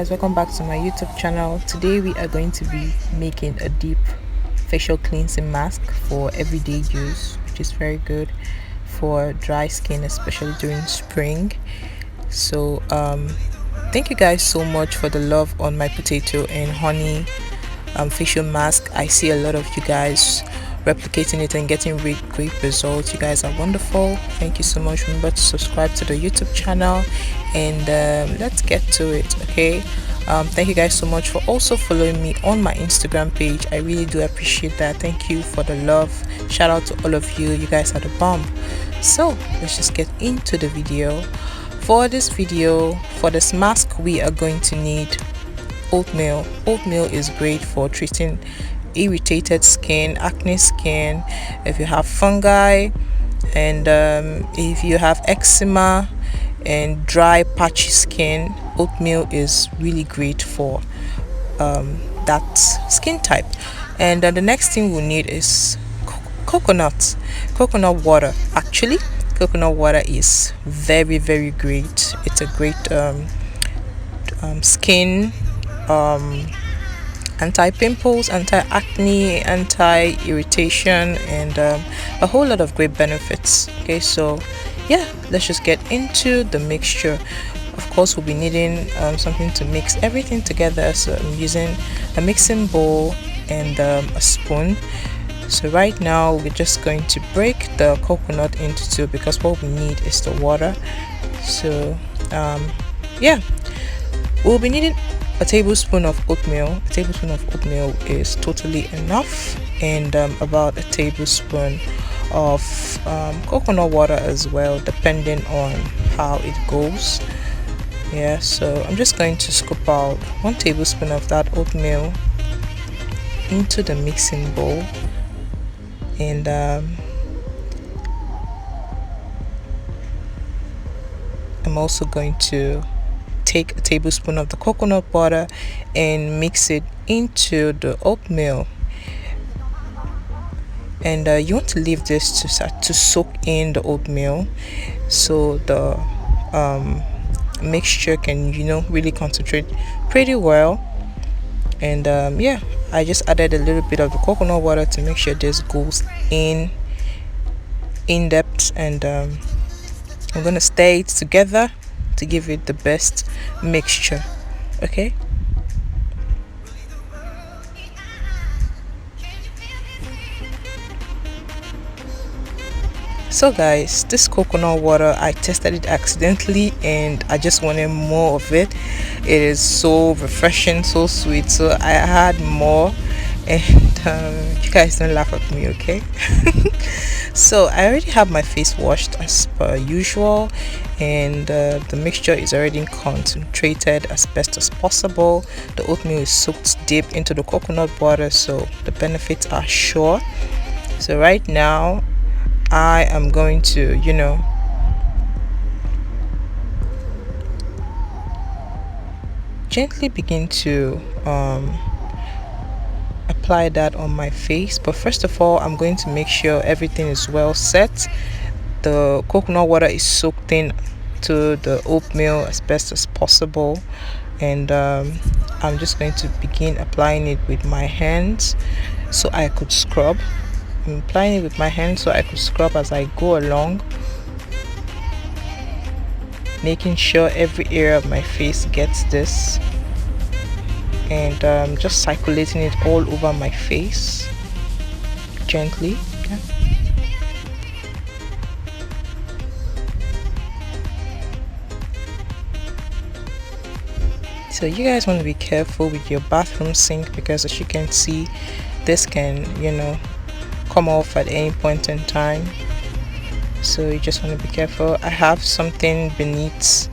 guys, welcome back to my YouTube channel. Today we are going to be making a deep facial cleansing mask for everyday use, which is very good for dry skin, especially during spring. So thank you guys so much for the love on my potato and honey facial mask. I see a lot of you guys replicating it and getting great results. You guys are wonderful. Thank you so much. Remember to subscribe to the YouTube channel, and let's get to it. Okay, thank you guys so much for also following me on my Instagram page. I really do appreciate that. Thank you for the love. Shout out to all of you. You guys are the bomb. So let's just get into the video. For this video, for this mask, we are going to need oatmeal. Oatmeal is great for treating irritated skin, acne skin, if you have fungi, and if you have eczema and dry patchy skin. Oatmeal is really great for that skin type. And the next thing we'll need is coconut water. Actually, coconut water is very great. It's a great skin anti-pimples, anti-acne, anti-irritation, and a whole lot of great benefits. Okay, so yeah, let's just get into the mixture. Of course, we'll be needing something to mix everything together, so I'm using a mixing bowl and a spoon. So right now we're just going to break the coconut into two, because what we need is the water. So yeah, we'll be needing a tablespoon of oatmeal. A tablespoon of oatmeal is totally enough, and about a tablespoon of coconut water as well, depending on how it goes. Yeah, so I'm just going to scoop out 1 tablespoon of that oatmeal into the mixing bowl, and I'm also going to take a tablespoon of the coconut water and mix it into the oatmeal. And you want to leave this to soak in the oatmeal, so the mixture can really concentrate pretty well. And yeah, I just added a little bit of the coconut water to make sure this goes in depth, and I'm gonna stir it together to give it the best mixture. Okay, so guys, this coconut water, I tested it accidentally and I just wanted more of it. It is so refreshing, so sweet, so I had more. And you guys don't laugh at me, okay? So I already have my face washed as per usual, and the mixture is already concentrated as best as possible. The oatmeal is soaked deep into the coconut water, so the benefits are sure. So right now I am going to gently begin to apply that on my face. But first of all, I'm going to make sure everything is well set. The coconut water is soaked in to the oatmeal as best as possible, and I'm just going to begin applying it with my hands so I could scrub. I'm applying it with my hands so I could scrub as I go along, making sure every area of my face gets this, and just circulating it all over my face gently. Okay. So you guys want to be careful with your bathroom sink, because as you can see, this can come off at any point in time. So you just want to be careful. I have something beneath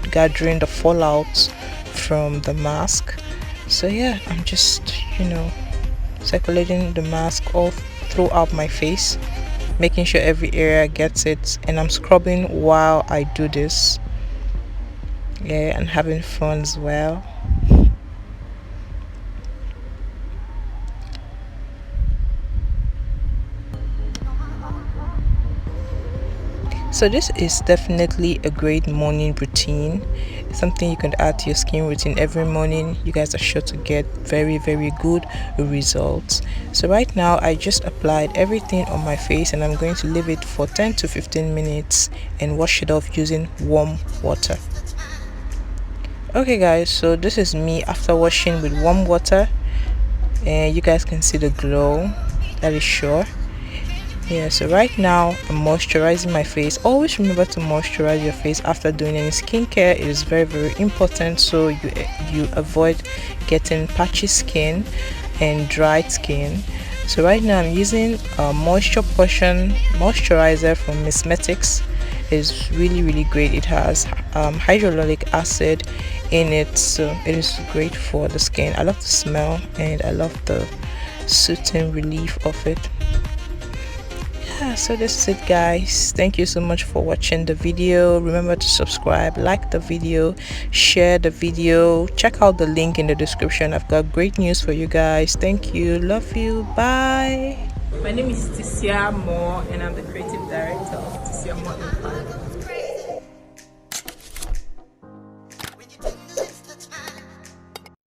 gathering the fallout from the mask. So yeah, I'm just circulating the mask all throughout my face, making sure every area gets it, and I'm scrubbing while I do this. Yeah, and having fun as well. So this is definitely a great morning routine. It's something you can add to your skin routine every morning. You guys are sure to get very good results. So right now I just applied everything on my face and I'm going to leave it for 10 to 15 minutes and wash it off using warm water. Okay guys, so this is me after washing with warm water, and you guys can see the glow, that is sure. Yeah, so right now I'm moisturizing my face. Always remember to moisturize your face after doing any skincare. It is very important, so you avoid getting patchy skin and dried skin. So right now I'm using a moisture potion moisturizer from Cosmetics. It's really great. It has hyaluronic acid in it, so it is great for the skin. I love the smell and I love the soothing relief of it. Yeah, so this is it guys. Thank you so much for watching the video. Remember to subscribe, like the video, share the video, check out the link in the description. I've got great news for you guys. Thank you, love you, bye. My name is Thysiamore and I'm the creative director of Thysiamore.